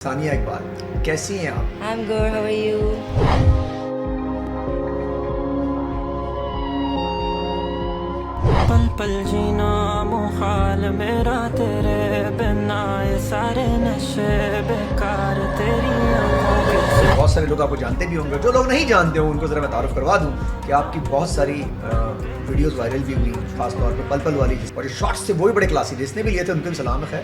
सानिया इकबाल, कैसी हैं आप? I'm good. How are you? पल पल जीना मुहाल मेरा तेरे बिना, ये सारे नशे बेकार तेरी आंखों के। बहुत सारे लोग आपको जानते भी होंगे, जो लोग नहीं जानते हो उनको ज़रा मैं तारुफ करवा दूं कि आपकी बहुत सारी वीडियोस वायरल भी हुई, खासतौर पे पल पल वाली और शॉर्ट्स थे वो भी बड़े क्लासी, जिसने भी लिए थे उनको भी सलाम है।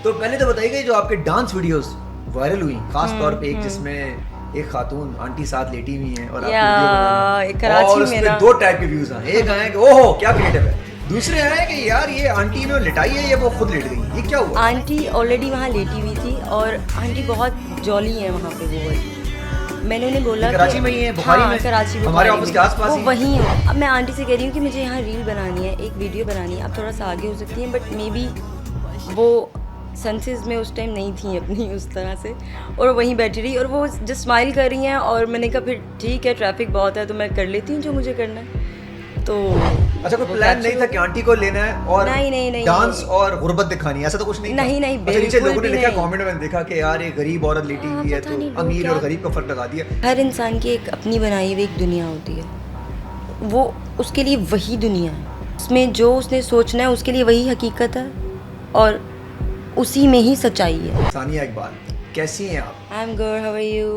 तो पहले तो बताइए जो आपके डांस वीडियोस वायरल हुई, खासतौर पे एक जिसमें एक खातून आंटी साथ लेटी हुई हैं और आप वीडियो बना रही हैं, कराची और में उसमें ना दो टाइप के व्यूज आए। एक आए कि ओहो क्या क्रिएटिव है, दूसरे आए कि यार ये आंटी ने लिटाई है या वो खुद लेट गई, ये क्या हुआ? आंटी ऑलरेडी वहाँ लेटी हुई थी और आंटी बहुत जॉली है वहाँ पे वो वाली। मैंने उन्हें बोला कराची में ही है, बुखारी में, कराची हमारे ऑफिस के आसपास वो ही। वहीं है। अब मैं आंटी से कह रही हूँ कि मुझे यहाँ रील बनानी है, एक वीडियो बनानी है, आप थोड़ा सा आगे हो सकती हैं, बट मे बी वो सेंसेस में उस टाइम नहीं थी अपनी उस तरह से, और वहीं बैठी रही और वो जस्ट स्माइल कर रही हैं। और मैंने कहा फिर ठीक है, ट्रैफिक बहुत है तो मैं कर लेती हूँ जो मुझे करना है। तो अच्छा, कोई प्लान नहीं था कि आंटी को लेना है और नहीं, डांस और गुर्बत दिखानी है, ऐसा तो कुछ नहीं था? नहीं, अच्छा, नीचे बिल्कुल लोगों ने भी लिखा, नहीं। कमेंट में देखा कि यार ये गरीब औरत लेटी हुई है पता तो नहीं लोग अमीर क्या- और गरीब का फर्क लगा दिया। हर इंसान की एक अपनी बनाई हुई एक दुनिया होती है, वो उसके लिए वही दुनिया है, उसमें जो उसने सोचना है उसके लिए वही हकीकत है और उसी में ही सच्चाई है। सानिया इकबाल, कैसी हैं आप? I am good, how are you?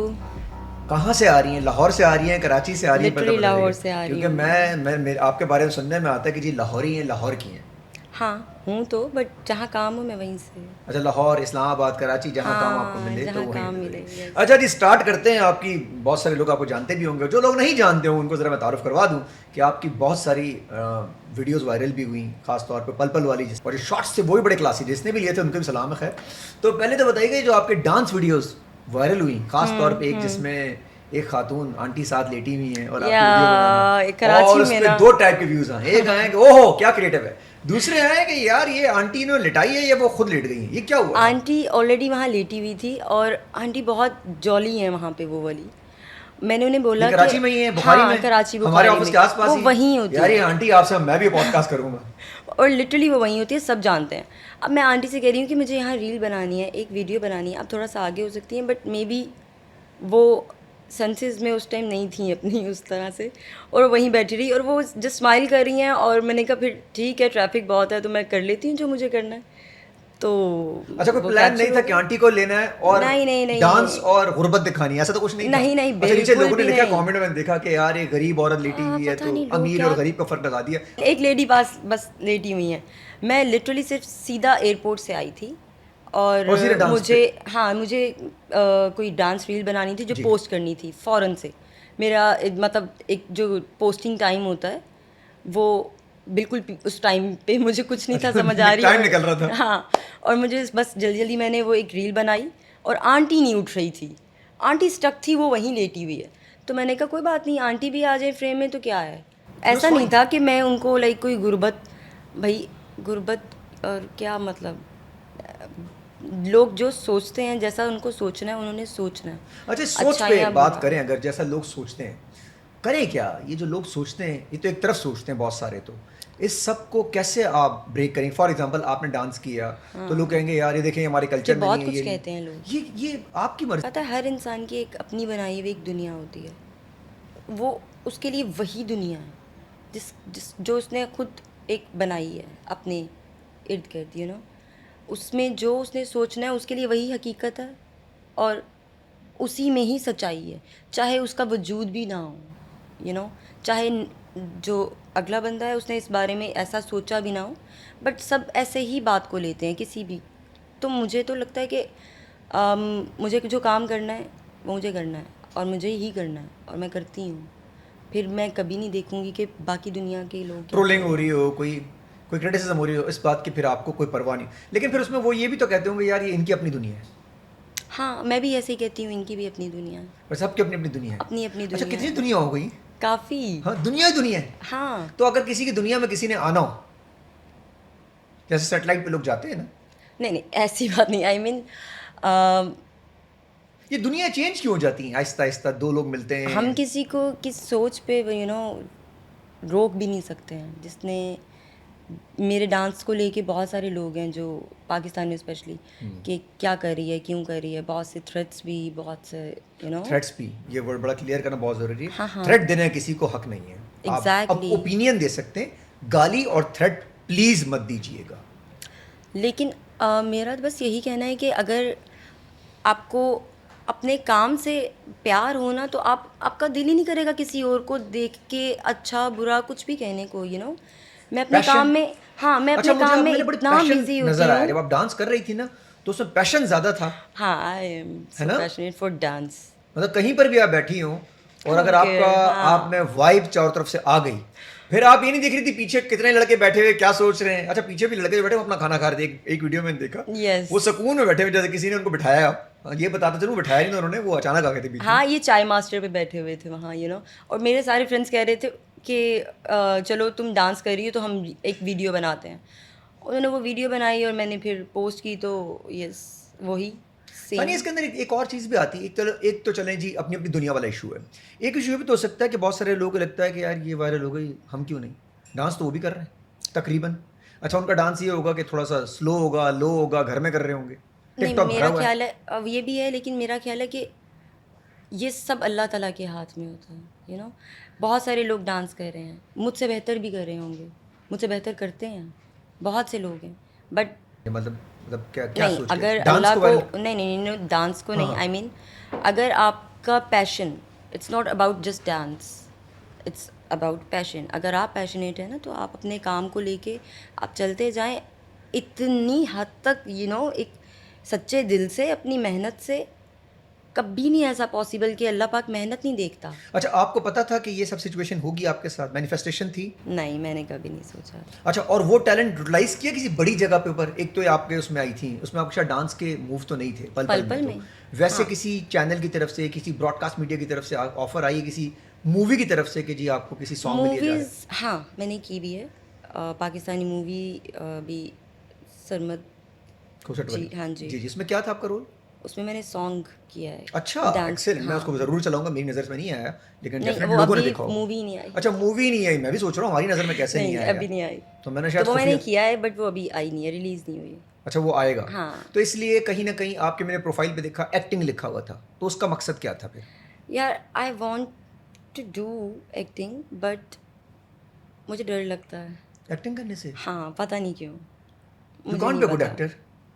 कहाँ से आ रही हैं? लाहौर से आ रही हैं, कराची से आ रही हैं? Literally पता लाहौर चलेगा। से आ रही क्योंकि हूँ। मैं आपके बारे में सुनने में आता है कि जी लाहौरी हैं, लाहौर की हैं। हाँ हूँ तो, बट जहाँ काम हो मैं वहीं से। अच्छा, लाहौर, इस्लामाबाद, कराची, जहाँ काम आपको हाँ, मिले तो जहाँ वहीं काम पे मिले, रहे। yes। अच्छा जी, स्टार्ट करते हैं। आपकी बहुत सारे लोग आपको जानते भी होंगे, जो लोग नहीं जानते हो उनको ज़रा मैं तारुफ करवा दूं कि आपकी बहुत सारी वीडियोस वायरल भी हुई, खासतौर पे पल पल वाली और शॉर्ट्स थे वो भी बड़े क्लासी, जिसने भी लिए थे उनको भी सलाम है। तो पहले तो बताइए जो आपके डांस वीडियोस वायरल हुई, खासतौर पे एक जिसमें एक खातून आंटी साथ लेटी हुई हैं और आप वीडियो बना रही हैं, कराची और में उसमें ना दो टाइप के व्यूज आए। एक आए कि ओहो क्या क्रिएटिव है, दूसरे आए कि यार ये आंटी ने लिटाई है या वो खुद लेट गई है, ये क्या हुआ? आंटी ऑलरेडी वहाँ लेटी हुई थी और आंटी बहुत जॉली है वहाँ पे वो वाली। मैंने उन्हें बोला कि कराची में ही है, बुखारी में, कराची हमारे बुखारी ऑफिस में के आसपास वो ही। वहीं होती यार ये है आंटी आपसे मैं भी पॉडकास्ट करूंगा। और लिटरली वो वहीं होती है, सब जानते हैं। अब मैं आंटी से कह रही हूँ कि मुझे यहाँ रील बनानी है, एक वीडियो बनानी है, आप थोड़ा सा आगे हो सकती हैं, बट मे बी वो सेंसेस में उस टाइम नहीं थी अपनी उस तरह से, और वहीं बैठी रही और वो जस्ट स्माइल कर रही हैं। और मैंने कहा फिर ठीक है, ट्रैफिक बहुत है तो मैं कर लेती हूँ जो मुझे करना है। तो अच्छा, कोई वो प्लान नहीं कैप्चर था हो कि गया। आंटी को लेना है और नहीं, डांस और गुर्बत दिखानी है, ऐसा तो कुछ नहीं था? नहीं, अच्छा, नीचे बिल्कुल लोगों ने भी लिखा, नहीं। कमेंट में देखा कि यार ये गरीब औरत लेटी हुई है पता तो नहीं लोग अमीर क्या- और गरीब का फर्क लगा दिया। एक लेडी पास बस लेटी हुई हैं। मैं लिटरली सिर्फ सीधा एयरपोर्ट से आई थी और सीधे डांस मुझे कोई डांस रील बनानी थी जो जी। पोस्ट करनी थी फ़ौरन से। मेरा मतलब एक जो पोस्टिंग टाइम होता है वो बिल्कुल उस टाइम पे मुझे कुछ नहीं था समझ आ रही। टाइम निकल रहा था। हाँ, और मुझे बस जल्दी जल्दी मैंने वो एक रील बनाई और आंटी नहीं उठ रही थी, आंटी स्टक थी, वो वहीं लेटी हुई है। तो मैंने कहा कोई बात नहीं, आंटी भी आ जाए फ्रेम में तो क्या है। ऐसा नहीं था कि मैं उनको लाइक कोई गुर्बत, भाई गुर्बत और क्या मतलब, लोग जो सोचते हैं जैसा उनको सोचना है उन्होंने सोचना है। अच्छा, सोच अच्छा पे या बात बुरा। करें, अगर जैसा लोग सोचते हैं, करें क्या? ये जो लोग सोचते हैं ये तो एक तरफ सोचते हैं बहुत सारे, तो इस सब को कैसे आप ब्रेक करें? फॉर एग्जांपल आपने डांस किया तो लोग कहेंगे यार ये देखें हमारे कल्चर जो में बहुत नहीं है, कुछ ये कहते हैं लोग। ये आपकी मर्जी। पता है हर इंसान की एक अपनी बनाई हुई एक दुनिया होती है, वो उसके लिए वही दुनिया है जिस जो उसने खुद एक बनाई है अपने इर्द गिर्द, यू नो, उसमें जो उसने सोचना है उसके लिए वही हकीकत है और उसी में ही सच्चाई है, चाहे उसका वजूद भी ना हो, यू नो, चाहे जो अगला बंदा है उसने इस बारे में ऐसा सोचा भी ना हो, बट सब ऐसे ही बात को लेते हैं किसी भी। तो मुझे तो लगता है कि मुझे जो काम करना है वो मुझे करना है और मुझे ही करना है और मैं करती हूँ। फिर मैं कभी नहीं देखूंगी कि बाकी दुनिया के लोग क्या ट्रोलिंग हो रही हो, कोई कोई क्रिटिसिज्म हो रही हो, इस बात की फिर आपको कोई परवाह नहीं, लेकिन फिर उसमें वो ये भी तो कहते होंगे यार ये इनकी अपनी दुनिया है। हाँ, मैं भी ऐसे ही कहती हूँ, इनकी भी अपनी दुनिया है, और सबकी अपनी अपनी दुनिया है। अपनी अपनी अच्छा, दुनिया कितनी है। दुनिया हो गई? काफ़ी। हाँ, दुनिया ही दुनिया है। हाँ, तो अगर किसी की दुनिया में किसी ने आना हो, जैसे सेटेलाइट पे लोग जाते हैं ना, नहीं ऐसी बात नहीं, आई मीन ये दुनिया चेंज क्यों हो जाती है आहिस्ता आहिस्ता? दो लोग मिलते हैं। हम किसी को किस सोच पे रोक भी नहीं सकते हैं। जिसने मेरे डांस को लेके बहुत सारे लोग हैं जो पाकिस्तान में स्पेशली कि क्या कर रही है, क्यों कर रही है, बहुत से थ्रेट्स भी, बहुत से थ्रेट्स भी, ये वर्ड बड़ा क्लियर करना बहुत जरूरी है। हाँ, हाँ। थ्रेट देने का किसी को हक नहीं है। आप Exactly. ओपिनियन दे सकते हैं, गाली और थ्रेट प्लीज मत दीजिएगा। लेकिन मेरा तो बस यही कहना है कि अगर आपको अपने काम से प्यार हो ना, तो आपका दिल ही नहीं करेगा किसी और को देख के अच्छा बुरा कुछ भी कहने को, मैं अपने Passion? काम में, हाँ, मैं अपने मुझे काम आप में मेरे बड़े इतना passion बिजी नजर आया होती जब हूँ। आप डांस कर रही थी ना, तो उसमें पैशन ज्यादा था। हाँ, आई एम है ना? So passionate for dance. मतलब कहीं पर भी आप बैठी हो और अगर Okay, आपका हाँ। आप में वाइब चारों तरफ से आ गई, फिर आप ये नहीं देख रही थी पीछे कितने लड़के बैठे हुए क्या सोच रहे हैं। अच्छा, पीछे भी लड़के जो बैठे वो अपना खाना खा रहे थे, एक वीडियो में देखा। Yes. वो सुकून में बैठे हुए, जैसे किसी ने उनको बिठाया। ये बताते चलूं, बिठाया नहीं उन्होंने, वो अचानक आ गए थे बीच में। हाँ, ये चाय मास्टर पे बैठे हुए थे वहाँ, और मेरे सारे फ्रेंड्स कह रहे थे कि चलो तुम डांस कर रही हो तो हम एक वीडियो बनाते हैं। उन्होंने वो वीडियो बनाई और मैंने फिर पोस्ट की, तो यस वही यानी सेम। इसके अंदर एक और चीज़ भी आती है। एक तो चलें जी, अपनी अपनी दुनिया वाला इशू है। एक इशू भी तो हो सकता है कि बहुत सारे लोगों को लगता है कि यार ये वायरल हो गई, हम क्यों नहीं। डांस तो वो भी कर रहे हैं तकरीबन। अच्छा, उनका डांस ये होगा कि थोड़ा सा स्लो होगा, लो होगा, घर में कर रहे होंगे। नहीं, टिकटॉक भरा मेरा हुआ है। ख्याल है, अब ये भी है, लेकिन मेरा ख्याल है कि ये सब अल्लाह ताला के हाथ में होता है। बहुत सारे लोग डांस कर रहे हैं, मुझसे बेहतर भी कर रहे होंगे, मुझसे बेहतर करते हैं, बहुत से लोग हैं, बट मतलब क्या नहीं, सोच रहे अगर हैं? डांस अल्लाह को को वायरल- नहीं, डांस को नहीं, हाँ। आई मीन अगर आपका passion, it's not about just dance, it's about passion. अगर आप पैशनेट हैं ना, तो आप अपने काम को लेके आप चलते जाएं इतनी हद तक, एक सच्चे दिल से, अपनी मेहनत से। कभी नहीं ऐसा पॉसिबल कि अल्लाह पाक मेहनत नहीं देखता। अच्छा, आपको पता था कि ये सब सिचुएशन होगी आपके साथ? मैनिफेस्टेशन थी? नहीं, मैंने कभी नहीं सोचा। अच्छा, और वो टैलेंट यूटिलाइज किया किसी बड़ी जगह पे ऊपर? एक तो ये आपके उसमें आई थी, उसमें आपके शायद डांस के मूव तो नहीं थे, पल पल में में। तो वैसे हाँ। किसी चैनल की तरफ से, किसी ब्रॉडकास्ट मीडिया की तरफ से ऑफर आई है, किसी मूवी की तरफ से कि जी आपको किसी सॉन्ग में लिया जा रहा है? मूवीज़, हाँ, मैंने की भी है। पाकिस्तानी मूवी भी, सरमद, खूबसूरत जी, वाली। हाँ जी। जी, जिसमें क्या था आपका रोल? उसमें मैंने सॉन्ग किया है। अच्छा, डांस, एक्सेलेंट। मैं हाँ। उसको जरूर चलाऊंगा, मेरी नजर में नहीं आया, लेकिन नहीं, डेफिनेटली वो लोगों ने अभी देखा होगा। मूवी नहीं आई। अच्छा, मूवी नहीं आई। मैं भी सोच रहा हूँ हमारी नजर में कैसे नहीं नहीं, आया। अभी नहीं आई। तो मैंने तो शायद वो मैंने खुफिया- किया है, बट वो अभी आई नहीं है, रिलीज नहीं हुई है। अच्छा, वो आएगा। हाँ। तो इसलिए कहीं ना कहीं आपके मैंने प्रोफाइल पे देखा एक्टिंग लिखा हुआ था, तो उसका मकसद क्या था फिर? यार, I want to do acting, but मुझे डर लगता है। एक्टिंग करने से? हाँ, पता नहीं क्यों, यू मुझे कांट नहीं बी गुड पता। एक्टर,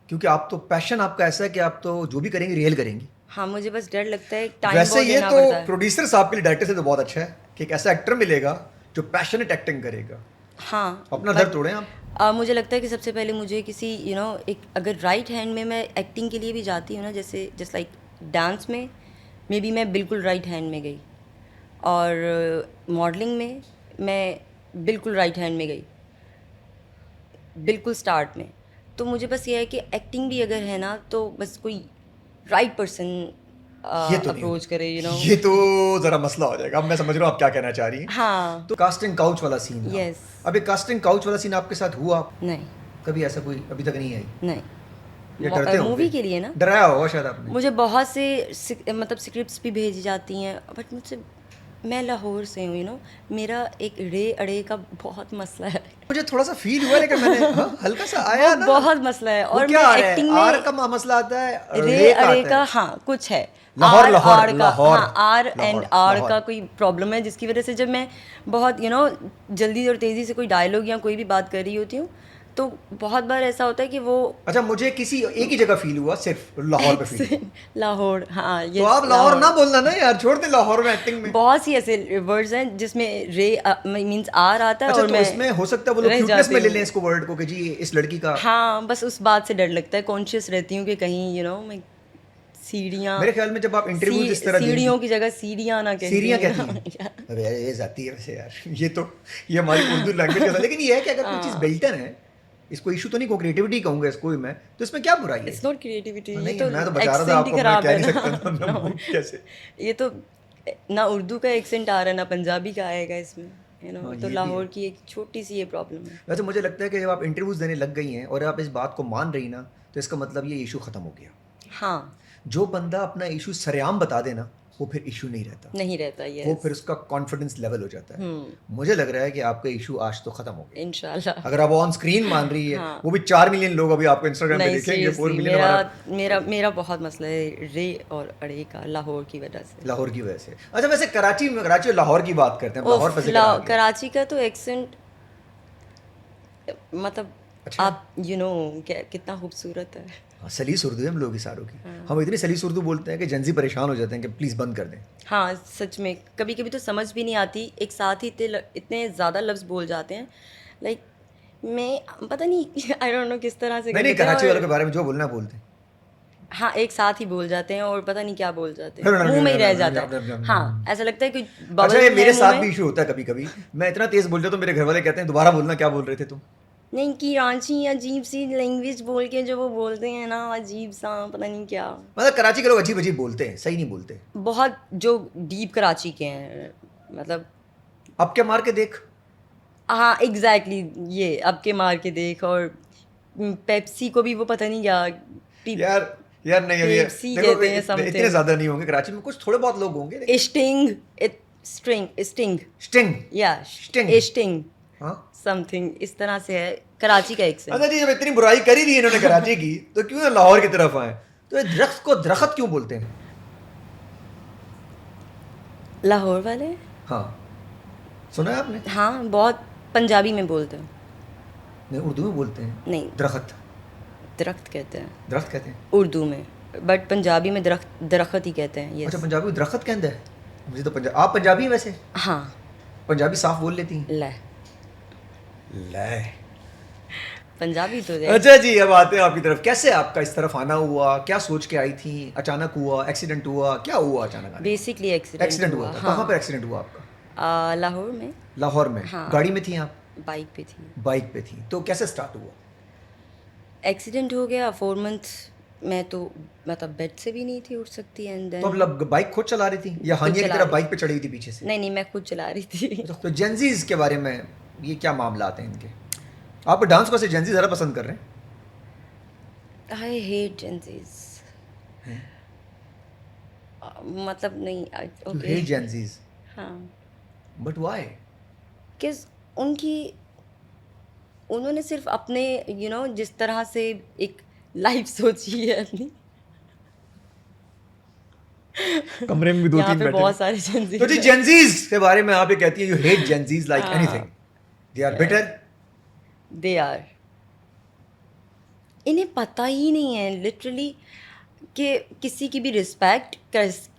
क्योंकि आप तो पैशन आपका ऐसा है कि आप तो जो भी करेंगे रियल करेंगी। हाँ, मुझे बस डर लगता है, टाइम वैसे बहुत ये देना तो पड़ता है। प्रोड्यूसर साहब के लिए, डायरेक्टर से तो बहुत अच्छा है कि एक ऐसा एक्टर मिलेगा जो पैशनेट एक्टिंग करेगा। हाँ, अपना but, दर्द तोड़ें आप। मुझे लगता है कि सबसे पहले मुझे किसी एक, अगर राइट हैंड में मैं एक्टिंग के लिए भी जाती हूँ ना, जैसे जस्ट लाइक डांस में, मे बी मैं बिल्कुल राइट हैंड में गई, और मॉडलिंग में मैं बिल्कुल राइट हैंड में गई, बिल्कुल स्टार्ट में। तो मुझे बस ये है कि एक्टिंग भी अगर है ना, तो बस कोई राइट पर्सन ये तो नहीं अप्रोच करे, ये तो जरा मसला हो जाएगा। अब मैं समझ रहा हूँ आप क्या कहना चाह रही हैं। हाँ। तो कास्टिंग काउच वाला सीन था। Yes. अब ये कास्टिंग काउच वाला सीन आपके साथ हुआ? नहीं, कभी ऐसा कोई अभी तक नहीं आई? नहीं, ये डरते होंगे? मूवी के लिए ना, डराया होगा शायद आपने। मुझे बहुत से मतलब स्क्रिप्ट्स भी भेजी जाती हैं, बट मुझसे, मैं लाहौर से हूँ, मेरा एक रे अड़े का बहुत मसला है। मुझे थोड़ा सा फील हुआ, लेकिन मैंने हाँ, हल्का सा आया ना। बहुत मसला है, वो और क्या मैं आ रहा है? एक्टिंग आर में का मसला आता है, रे का अड़े आता का, है। हाँ, कुछ है। लाहौर, आर लाहौर, आर का, लाहौर, हाँ, आर लाहौर, एंड आर लाहौर। का कोई प्रॉब्लम है, जिसकी वजह से जब मैं बहुत जल्दी और तेज़ी से कोई डायलॉग या कोई भी बात कर रही होती हूँ, तो बहुत बार ऐसा होता है कि वो अच्छा, मुझे किसी एक ही जगह फील हुआ, सिर्फ लाहौर पे फील। लाहौर, हाँ, तो आप लाहौर ना बोलना ना यार, छोड़ दे लाहौर में एक्टिंग में। बहुत सी ऐसे वर्ड्स हैं जिसमें रे मींस आर आता है, अच्छा, और तो मैं इसमें हो सकता है वो लोग रह क्यूटनेस जाती में ले हूँ। लें इसको, वर्ड को, कि जी इस लड़की का। हाँ, बस उस बात से डर लगता है, कॉन्शियस रहती हूँ कि कहीं मैं सीढ़ियाँ, मेरे ख्याल में जब आप इंटरव्यू इस तरह देंगी- सीढ़ियों की जगह सीढ़ियाँ ना कहती सीरिया हैं। कहती हैं। अरे यार, ये जाती है वैसे यार, ये हमारी उर्दू लैंग्वेज का था। लेकिन ये है कि अगर कोई चीज़ बेल्टन है, इसको इशू तो नहीं कहूँ, क्रिएटिविटी कहूँगा इसको ही मैं, तो इसमें क्या बुराई है? इट्स नॉट क्रिएटिविटी, ये नहीं, तो मैं तो बचा रहा था accent ही आपको, मैं खराब कह है नहीं ना। सकता ना, मैं बोल कैसे। ये तो ना उर्दू का एक्सेंट आ रहा है, ना पंजाबी का आएगा इसमें, हाँ, तो ये लाहौर भी की एक छोटी सी ये प्रॉब्लम है। वैसे मुझे लगता है कि जब आप इंटरव्यूज देने लग गई हैं और आप इस बात को मान रही ना, तो इसका मतलब ये इशू खत्म हो गया। हाँ, जो बंदा अपना इशू सरेआम बता देना, वो फिर इशू नहीं रहता, नहीं रहता ये वो फिर उसका कॉन्फिडेंस लेवल हो जाता है। मुझे लग रहा है कि आपका इशू आज तो खत्म हो गया। इंशाल्लाह। अगर आप ऑन स्क्रीन मान रही है, वो भी 4 मिलियन लोग अभी आपको इंस्टाग्राम पे नहीं देखेंगे, 4 seriously, मिलियन हमारा मेरा बहुत मसला है रे और अड़े का, लाहौर की वजह से। लाहौर की वजह से। अच्छा वैसे कराची और लाहौर की बात करते हैं, लाहौर पे जिक्र आ गया। कराची का तो एक्सेंट मतलब अच्छा। आप कितना खूबसूरत है। हाँ, सलीस उर्दू है हम लोग की सारों की। हम इतनी सलीस उर्दू बोलते हैं कि जंजी परेशान हो जाते हैं कि प्लीज़ बंद कर दें। हाँ सच में कभी कभी तो समझ भी नहीं आती, एक साथ ही इतने ज़्यादा लफ्ज़ बोल जाते हैं, लाइक मैं पता नहीं आई डोंट नो किस तरह से कर नहीं लेते हैं कराची वालों और- के बारे में जो बोलना है बोलते हैं। हाँ एक साथ ही बोल जाते हैं और पता नहीं क्या बोल जाते No, no, हैं, no, मुंह में ही no, रह no, no, जाता no, no, no, है। no, हाँ ऐसा लगता है कि अच्छा ये मेरे साथ भी भी इशू होता है कभी कभी, मैं इतना तेज बोल जाता हूँ, मेरे घर वाले कहते हैं दोबारा बोलना, क्या बोल रहे थे तुम। नहीं कि रांची अजीब सी लैंग्वेज बोल के जो वो बोलते हैं ना, अजीब सा पता नहीं क्या, मतलब कराची के लोग अजीब अजीब बोलते हैं, सही नहीं बोलते। बहुत जो डीप कराची के हैं मतलब। अब क्या मार के देख। हाँ एग्जैक्टली ये अब के मार के देख, और पेप्सी को भी वो पता नहीं क्या यार यार नहीं अब ये पेप्सी देखो, कहते हैं इतने something। ज्यादा नहीं होंगे कराची में, कुछ थोड़े बहुत लोग होंगे लेकिन स्टिंग स्टिंग स्टिंग या Sting। स्टिंग हाँ। समथिंग इस तरह से है कराची का एक्सेंट। अच्छा जी जब इतनी बुराई करी दी इन्होंने कराची की तो क्यों ना लाहौर की तरफ आए। तो ये दरख्त को दरख्त क्यों बोलते हैं। लाहौर वाले हाँ सुना है आपने। हाँ बहुत पंजाबी में बोलते हैं, नहीं उर्दू में बोलते हैं नहीं दरख्त, दरख्त कहते हैं दरख्त कहते हैं। उर्दू में, बट पंजाबी में दरख्त ही कहते हैं। अच्छा यस पंजाबी में दरख्त कहते हैं। मुझे तो पंजाब, आप पंजाबी हैं वैसे, हाँ पंजाबी साफ बोल लेती हैं। ले ले पंजाबी तो अच्छा जी अब आते हैं आपकी तरफ, कैसे आपका इस तरफ आना हुआ, क्या सोच के आई थी, अचानक हुआ, एक्सीडेंट हुआ, क्या हुआ अचानक आने? बेसिकली एक्सीडेंट हुआ था। कहाँ पर एक्सीडेंट हुआ आपका। लाहौर में लाहौर में। हाँ। गाड़ी में थी आप। बाइक पे थी, बाइक पे थी, तो कैसे स्टार्ट हुआ। एक्सीडेंट हो गया 4 मंथ में, तो मतलब बेड से भी नहीं थी उठ सकती, एंड तो देन अब बाइक खुद चला रही थी या खुद हानिया की चला तरह रही बाइक पे चढ़ी हुई थी पीछे से। नहीं मैं खुद चला रही थी। तो जेंजीज के बारे में ये क्या मामला आते हैं इनके। आप डांस को से जेंजी ज़्यादा पसंद कर रहे हैं। आई हेट जेंजीज, मतलब नहीं ओके हेट जेंजीज हाँ बट व्हाई। किस उन्होंने सिर्फ अपने जिस तरह से एक लाइफ सोची है अपनी, कमरे में भी दो यहाँ तीन पे बैठे बहुत सारे जेंजी तो जी जेंजीज के बारे में आप ये कहती हैं you hate Gen Zs like anything, they are better. They are, इन्हें पता ही नहीं है लिटरली कि किसी की भी रिस्पेक्ट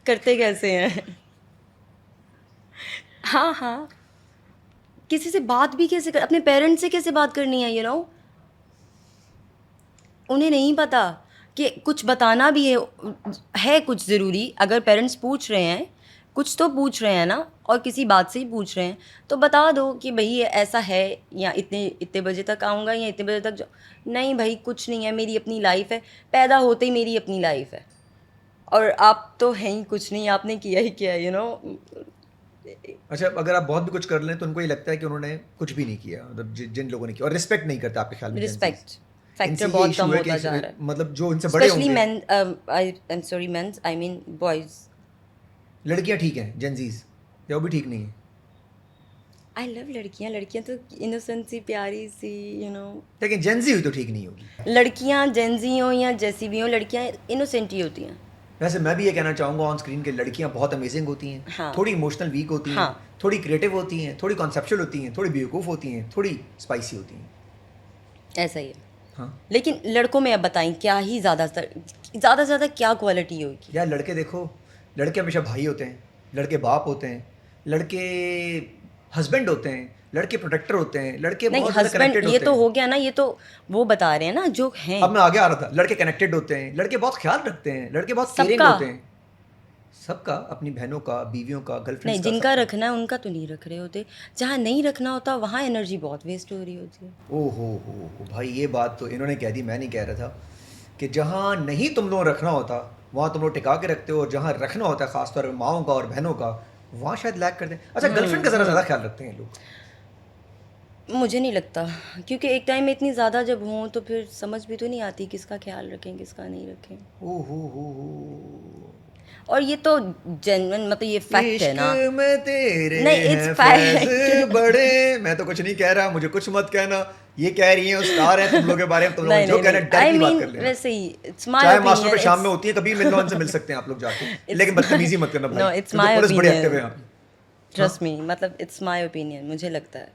करते कैसे हैं। हाँ हाँ किसी से बात भी कैसे अपने पेरेंट्स से कैसे बात करनी है उन्हें नहीं पता कि कुछ बताना भी है कुछ ज़रूरी। अगर पेरेंट्स पूछ रहे हैं कुछ तो पूछ रहे हैं ना, और किसी बात से ही पूछ रहे हैं तो बता दो कि भाई ये ऐसा है, या इतने बजे तक आऊँगा या इतने बजे तक नहीं भाई कुछ नहीं है, मेरी अपनी लाइफ है, पैदा होते ही मेरी अपनी लाइफ है, और आप तो हैं ही कुछ नहीं, आपने किया ही क्या अच्छा अगर आप बहुत भी कुछ कर लें तो उनको ये लगता है कि उन्होंने कुछ भी नहीं किया, मतलब जिन लोगों ने किया, और रिस्पेक्ट नहीं करते आपके ख्याल में। रिस्पेक्ट इनसे फैक्टर ये बहुत issue कम है कि होता जा रहा है, मतलब जो इनसे बड़े स्पेशली होंगे। Man I am sorry mens I mean boys. लड़कियां ठीक हैं जेंजीज या वो भी ठीक नहीं है। आई लव लड़कियां तो इनोसेंट सी प्यारी सी लेकिन जेंजी हुई तो ठीक नहीं होगी। लड़कियां जेंजी हो या जैसी भी हो, लड़कियां इनोसेंट ही होती हैं। वैसे मैं भी ये कहना चाहूँगा ऑन स्क्रीन के लड़कियां बहुत अमेजिंग होती हैं। हाँ। थोड़ी इमोशनल वीक होती हैं। हाँ। थोड़ी क्रिएटिव होती हैं, थोड़ी कॉन्सेप्चुअल होती हैं, थोड़ी बेवकूफ़ होती हैं, थोड़ी स्पाइसी होती हैं। ऐसा ही है। हाँ लेकिन लड़कों में अब बताएं क्या ही ज़्यादा से ज़्यादा क्या क्वालिटी होगी। यार लड़के देखो, लड़के हमेशा भाई होते हैं, लड़के बाप होते हैं, लड़के हस्बैंड होते हैं, लड़के प्रोटेक्टर होते हैं, लड़के नहीं बहुत ज़्यादा हस्बैंड कनेक्टेड ये होते तो हैं। हो गया ना, ये तो वो बता रहे हैं ना जो हैं। अब मैं आगे आ रहा था, लड़के कनेक्टेड होते हैं, लड़के बहुत ख्याल रखते हैं, लड़के बहुत केयरिंग सबका। होते हैं। सबका, अपनी बहनों का, बीवियों का, गर्लफ्रेंड्स नहीं का, जिनका सबका। रखना है उनका तो नहीं रख रहे होते, जहाँ नहीं रखना होता वहाँ एनर्जी बहुत वेस्ट हो रही होती है। ओ हो भाई ये बात तो इन्होंने कह दी, मैं नहीं कह रहा था कि जहाँ नहीं तुम लोग रखना होता वहाँ तुम लोग टिका के रखते हो, और जहाँ रखना होता है खासतौर पर माओं का और बहनों का वहाँ शायद लैक करते हैं। अच्छा गर्लफ्रेंड का ज़रा ख्याल रखते हैं लोग। मुझे नहीं लगता, क्योंकि एक टाइम में इतनी ज़्यादा जब हों तो फिर समझ भी तो नहीं आती किसका ख्याल रखें किसका नहीं रखें। ओ हो और ये तो जेन्युइन मतलब ये फैक्ट है ना। इश्क में तेरे नहीं, it's हैं fact. फैज़ बड़े। मैं तो कुछ नहीं कह रहा, मुझे कुछ मत कहना। ये कह रही हैं स्टार हैं, तुम लोगों के बारे में तुम लोग नहीं जो नहीं कहना नहीं, डायरेक्ट I बात mean, कर लेना। वैसे ही इट्स माय चाहे ओपिनियन। मास्टर पे शाम में होती है, कभी मिलना उनसे मिल सकते हैं आप लोग जाके, लेकिन बदतमीजी मत करना भाई। No, it's क्योंकि my पुलिस बड़ी opinion. एक्टिव है यहाँ पे। ट्रस्ट मी, मतलब इट्स माय ओपिनियन, मुझे लगता है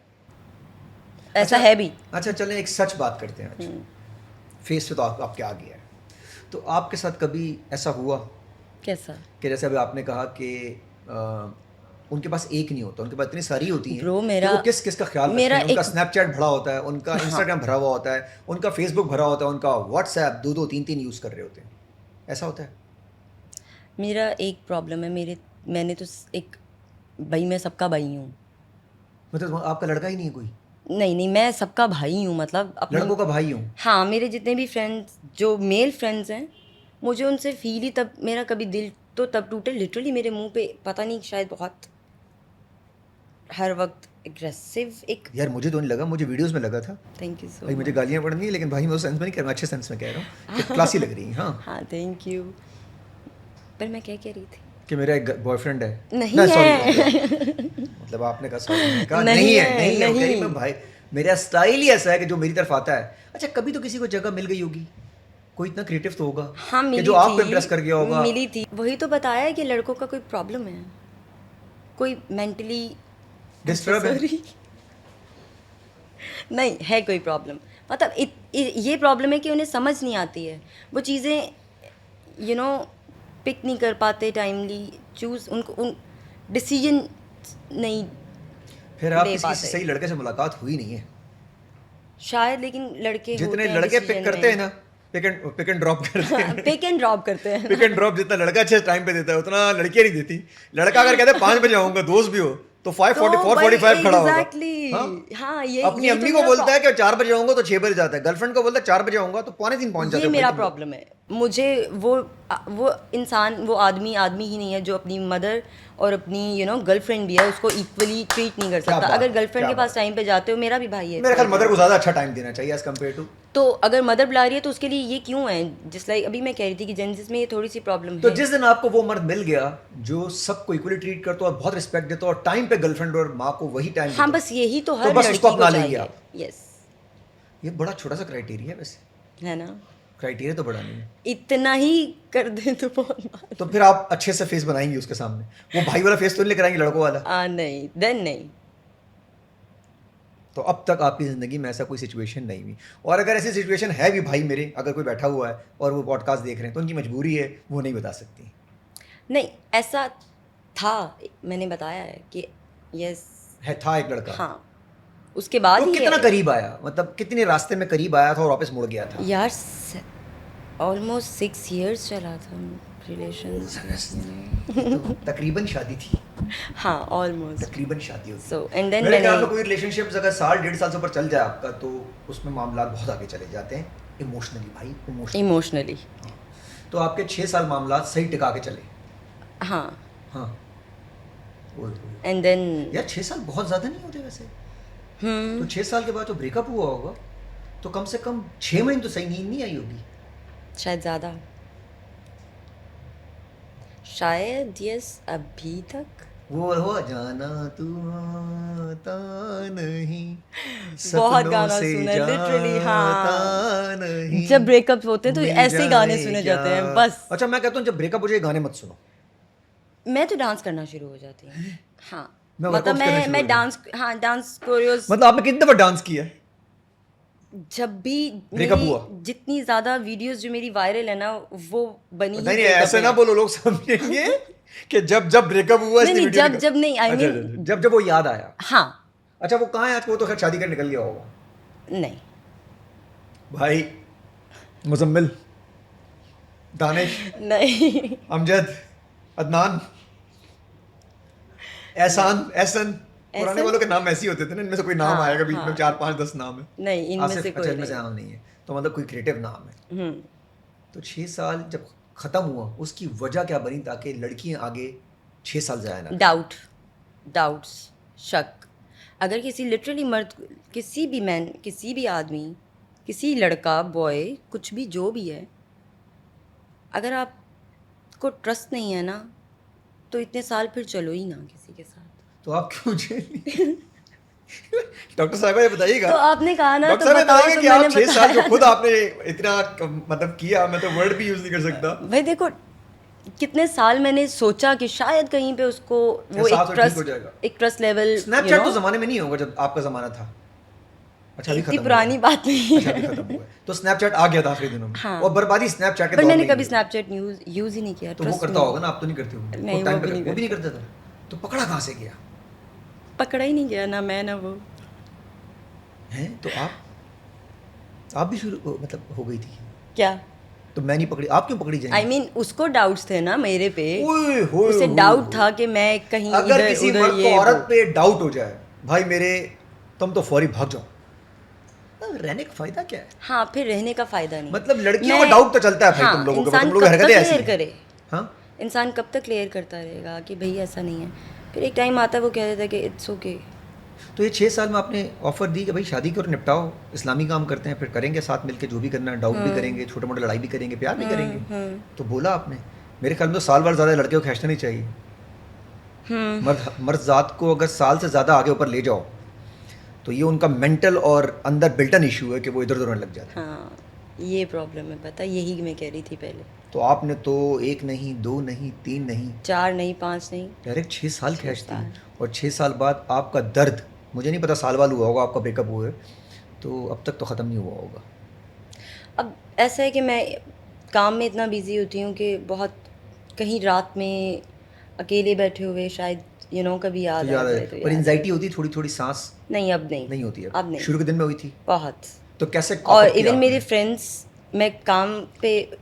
ऐसा है भी। अच्छा चलें, एक सच बात करते हैं आज। फेस पे तो आपके आ गया है, तो आपके साथ कभी ऐसा हुआ कैसा? कि जैसे अभी आपने कहा कि उनके पास एक नहीं होता, उनके पास इतनी सारी होती हैं Bro, कि मेरा- वो किस किस का ख्याल रखते मेरा हैं। उनका एक- स्नैपचैट भरा होता है, उनका इंस्टाग्राम भरा हुआ होता है, उनका फेसबुक भरा होता है, उनका व्हाट्सएप 2-2 3-3 यूज़ कर रहे होते हैं। ऐसा होता है? मेरा एक प्रॉब्लम है, मैंने तो एक भाई, मैं सबका भाई हूँ। मतलब आपका लड़का ही नहीं है कोई? नहीं नहीं, मैं सबका भाई हूँ, मतलब अपने लड़कों का भाई हूँ। हाँ, मेरे जितने भी फ्रेंड्स जो मेल फ्रेंड्स हैं, मुझे उनसे फील ही तब, मेरा कभी दिल तो तब टूटे लिटरली मेरे मुंह पे, पता नहीं शायद बहुत हर वक्त एग्रेसिव एक। यार मुझे तो नहीं लगा, मुझे वीडियोस में लगा था। थैंक यू सो भाई मुझे गालियाँ पड़नी है, लेकिन भाई मैं उस सेंस में नहीं कर रहा, अच्छे सेंस में कह रहा हूँ कि क्लासी लग रही है। हाँ हाँ, थैंक यू। पर मैं क्या कह रही थी? कि मेरा एक बॉयफ्रेंड है। नहीं ना, है। sorry, मतलब आपने कहा sorry, कहा नहीं नहीं है, है, नहीं है, नहीं। कह रही मैं भाई मेरा स्टाइल ही ऐसा है कि जो मेरी तरफ आता है। अच्छा कभी तो किसी को जगह मिल गई होगी, कोई इतना क्रिएटिव तो होगा हाँ, कि मिली जो आपको थी, इम्प्रेस कर गया होगा। मिली थी, वही तो बताया कि लड़कों का कोई प्रॉब्लम है, कोई मेंटली डिस्टर्ब है। नहीं है कोई प्रॉब्लम, मतलब ये प्रॉब्लम है कि उन्हें समझ नहीं आती है वो चीज़ें, यू नो, पिक नहीं कर पाते टाइमली, चूज उनको डिसीजन नहीं फिर आप ले किसी पाते। सही लड़के से मुलाकात हुई नहीं है? शायद, लेकिन लड़के जितने होते हैं लड़के decision पिक करते हैं में। ना, पिक एंड ड्रॉप करते हैं, पिक एंड ड्रॉप करते हैं। पिक एंड ड्रॉप जितना लड़का अच्छे टाइम पे देता है उतना लड़कियां नहीं देती। लड़का अगर कहते हैं 5 बजे आऊंगा, दोस्त भी हो तो 5:44-45 खड़ा होगा। एग्जैक्टली। हाँ, ये अपनी यही तो अम्मी को मेरा बोलता है कि 4 बजे आऊंगा तो 6 बजे जाता है, गर्लफ्रेंड को बोलता है 4 बजे आऊंगा तो 2:45 पहुंच जाता है। ये मेरा भाई तुम- प्रॉब्लम है। मुझे वो इंसान, वो आदमी ही नहीं है जो अपनी मदर और अपनी गर्लफ्रेंड भी है उसको इक्वली ट्रीट नहीं कर क्या सकता। बात अगर है, गर्लफ्रेंड क्या के पास बात टाइम पे जाते हो, मेरा भी भाई है, मेरे ख्याल मदर को ज्यादा अच्छा टाइम देना चाहिए एज कम्पेयर टू। तो अगर मदर बुला रही है तो उसके लिए ये क्यों है? जिस लाइक अभी मैं कह रही थी कि जेंसिस में ये थोड़ी सी प्रॉब्लम तो है। जिस दिन आपको वो मर्द मिल गया जो सबको इक्वली ट्रीट करता और बहुत रिस्पेक्ट देता और टाइम पे गर्लफ्रेंड और माँ को वही टाइम हाँ, बस यही तो हर बस लड़की उसको को अपना लेंगे चाहिए। आप। यस, ये बड़ा छोटा सा क्राइटेरिया है वैसे, है ना? क्राइटेरिया तो बड़ा नहीं है। इतना ही कर दे तो बहुत बात। तो फिर आप अच्छे से फेस बनाएंगे उसके सामने, वो भाई वाला फेस तो नहीं लेकर आएंगे लड़कों वाला। नहीं, देन नहीं। तो अब तक आपकी ज़िंदगी में ऐसा कोई सिचुएशन नहीं हुई, और अगर ऐसी सिचुएशन है भी भाई मेरे, अगर कोई बैठा हुआ है और वो पॉडकास्ट देख रहे हैं तो उनकी मजबूरी है, वो नहीं बता सकती। नहीं, ऐसा था, मैंने बताया है कि यस था एक लड़का। हाँ, उसके बाद तो ही कितना है। करीब आया, मतलब कितने रास्ते में करीब आया था और वापस मुड़ गया था? यार ऑलमोस्ट 6 years चला था रिलेशन। तो तकरीबन शादी थी, हाँ, ऑलमोस्ट। तकरीबन शादी होती सो एंड देन मेरे ख्याल में मैंने कोई रिलेशनशिप अगर 1.5 साल से ऊपर चल जाए आपका तो उसमें मामला बहुत आगे चले जाते हैं इमोशनली भाई, इमोशनली, तो आपके 6 साल मामला सही टिका के चले। हाँ, हाँ एंड देन यार 6 साल बहुत ज़्यादा नहीं होते वैसे। तो 6 साल के बाद जो ब्रेकअप हुआ होगा तो कम से कम 6 महीने तो सही नींद नहीं आई होगी। शायद ज़्यादा, शायद यस, अभी तक वो हो जाना तू आता नहीं, बहुत गाना सपनों से सुना है, literally, हाँ। जाता नहीं, जब ब्रेकअप होते हैं तो मिल ऐसे गाने जाए सुने क्या। जाते हैं बस। अच्छा मैं कहता हूँ जब ब्रेकअप हो जाए गाने मत सुनो। मैं तो डांस करना शुरू हो जाती हूँ। हाँ, मैं मतलब workouts करना शुरू मैं हो डांस, हाँ, डांस कोरियोस मतलब आपने कितनी दफा डांस किया है? जब भी Breakup मेरी हुआ? जितनी ज्यादा वीडियोस जो मेरी वायरल है ना, वो बनी ही नहीं नहीं breakup ऐसे में ना है। बोलो, लोग समझेंगे कि जब जब ब्रेकअप हुआ नहीं, इसने नहीं, वीडियो जब निकाल- जब नहीं, I अच्छा, mean- अच्छा, जब जब वो याद आया। हाँ, अच्छा वो कहाँ है आज? वो तो खैर शादी कर निकल गया होगा। नहीं, भाई मुजम्मिल, दानिश, नहीं, अमजद, अदनान, एहसन, पुराने एहसन? वालों के नाम ऐसे ही होते थे ना, इनमें से कोई नाम हाँ, आएगा बीच में, हाँ। 4-5-10 नाम है। नहीं, इनमें आसिफ, से अच्छा कोई इनमें से नहीं। नाम नहीं है, तो मतलब कोई क्रिएटिव नाम है। तो 6 साल जब खत्म हुआ उसकी वजह क्या बनी ताकि लड़कियां आगे 6 साल जाए ना? डाउट्स, शक। अगर किसी लिटरली मर्द, किसी भी मैन, किसी भी आदमी, किसी लड़का, बॉय, कुछ भी जो भी है, अगर आप आपको ट्रस्ट नहीं है ना तो इतने साल फिर चलो ही ना किसी के साथ। तो आप क्यों जेल डॉक्टर साहब ये बताइएगा। तो आपने कहा ना, डॉक्टर तो साहब बताओ, बताइए तो कि आप मैंने 6 साल जो बताया। खुद आपने इतना मतलब किया, मैं तो वर्ड भी यूज नहीं कर सकता। भाई देखो कितने साल मैंने सोचा कि शायद कहीं पे उसको वो एहसास हो, ठीक हो जाएगा। एक ट्रस्ट लेवल स्नैपचैट तो जमाने में नहीं होगा जब आपका जमाना था। अच्छा अभी इतनी खत्म पुरानी हुआ है। बात नहीं अच्छा अभी है। खत्म हुआ है। तो स्नैपचैट आ गया था आखिरी दिनों में, हाँ। और बर्बादी स्नैपचैट के पर दौर में मैंने ही कभी हुई। स्नैपचैट यूज ही नहीं किया। तो वो trust करता me। होगा ना, आप तो नहीं करते होंगे। नहीं, वो टाइम वो पे भी वो भी नहीं नहीं करता था। तो पकड़ा कहाँ से गया पकड़ा ही नहीं गया ना मैं ना वो। हैं? तो आप भी शुरू मतलब हो गई थी। क्या तो मैं नहीं पकड़ी, आप क्यों पकड़ी आई जाएंगी? मीन उसको डाउट्स थे ना मेरे पे। ओए होए उसे होए डाउट होए। था कि मैं कहीं अगर इधर किसी उधर मर्द को ये औरत वो। पे डाउट हो जाए, भाई मेरे, तुम तो फौरी भाग जाओ। रहने का फायदा क्या है? हाँ फिर रहने का फायदा नहीं। मतलब लड़कियों मैं- को डाउट तो चलता है भाई, हाँ, तुम लोगों को, इंसान तुम लोग कब हरकतें तक ऐसी क्लियर हैं। करे। हाँ, इंसान कब तक क्लियर करता रहेगा कि भाई ऐसा नहीं है। फिर एक टाइम आता है वो कह देता है कि इट्स ओके। तो ये 6 साल में आपने ऑफर दी कि भाई शादी करो, निपटाओ, इस्लामी काम करते हैं, फिर करेंगे साथ मिलके जो भी करना है, डाउट भी करेंगे, छोटे मोटे लड़ाई भी करेंगे, प्यार भी करेंगे। तो बोला आपने। मेरे ख्याल में तो साल भर ज़्यादा लड़के को खींचना नहीं चाहिए। मर्द जात को अगर साल से ज़्यादा आगे ऊपर ले जाओ तो ये उनका मेंटल और अंदर बिल्टन इशू है कि वो इधर उधर होने लग जाता है। हाँ ये प्रॉब्लम है, पता यही मैं कह रही थी पहले। तो आपने तो 1 नहीं, 2 नहीं, 3 नहीं, 4 नहीं 5 नहीं। डायरेक्ट 6 साल 6 खींचती साल। हैं। और 6 साल बाद आपका दर्द, मुझे नहीं पता साल वाल हुआ होगा आपका ब्रेकअप हुए, तो अब तक तो ख़त्म नहीं हुआ होगा। अब ऐसा है कि मैं काम में इतना बिजी होती हूँ कि बहुत कहीं रात में अकेले बैठे हुए शायद कभी याद तो आ याद जाए है, तो और याद एंजाइटी आ होती थोड़ी थोड़ी, सांस जाए। नहीं अब नहीं। नहीं होती अब नहीं। शुरू के दिन में हुई थी। बहुत। तो कैसे cope और up किया इवन मेरे आपने? फ्रेंड्स, मैं काम पे